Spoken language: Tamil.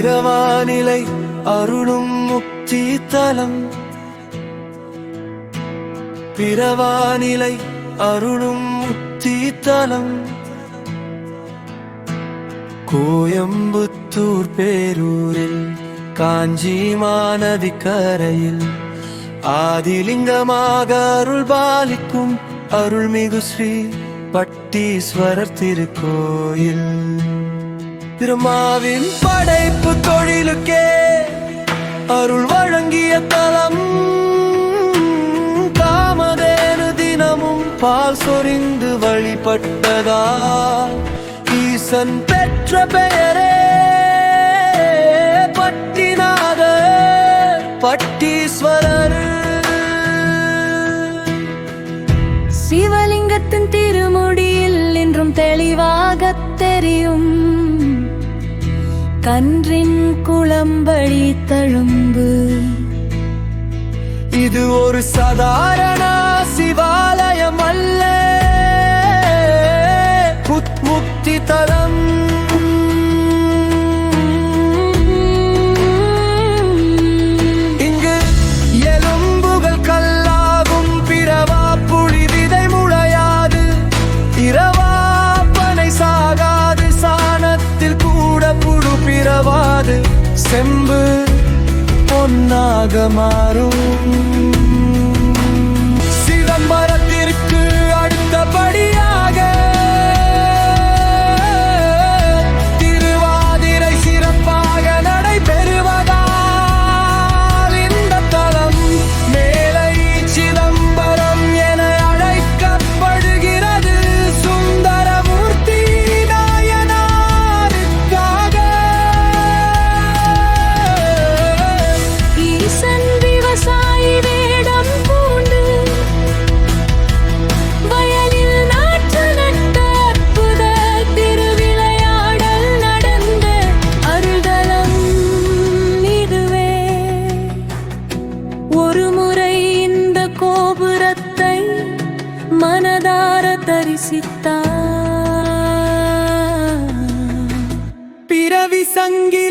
பிறவானிலை அருளும் முக்தி தலம். பிறவானிலை அருளும் முக்தி தலம். கோயம்புத்தூர் பேரூரில் காஞ்சி மாநதி கரையில் ஆதிலிங்கமாக அருள் பாலிக்கும் அருள்மிகு ஸ்ரீ பட்டீஸ்வரர் திருக்கோயில். பிரம்மாவின் படைப்பு தொழிலுக்கே அருள் வழங்கிய தலம். காமதேனு தினமும் பால் சொரிந்து வழிபட்டதா ஈசன் பெற்ற பெயரே பட்டிநாதர் பட்டீஸ்வரர். சிவலிங்கத்தின் திருமுடியில் என்றும் தெளிவாகத் தெரியும் கன்றின் குளம்படி தழும்பு. இது ஒரு சாதாரண சிவாலயம் அல்ல, முக்தி தலம். இங்கு எலும்புகள் கல்லாகும், பிறவா புலி விதை முளையாது, இரவாப்பனை சாகாது, சாணத்தில் கூட புழு பிறவாது, செம்பு பொன்னாக மாறும். சிதம்பரத்திற்கு அடுத்தபடியாக திருவாதிரை சிறப்பாக நடைபெறுவதால் இந்த தலம் மேலை சிதம்பரம் என அழைக்கப்படுகிறது. சுந்தரமூர்த்தி நாயனாருக்காக ஈசன் விவசாயி வேடம் பூண்டு வயலில் நாற்று நட்ட அற்புத திருவிளையாடல் நடந்த அருள்தலம் இதுவே. ஒரு முறை இந்த கோபுரத்தை மனதார தரிசித்தார். பிறவி சங்கி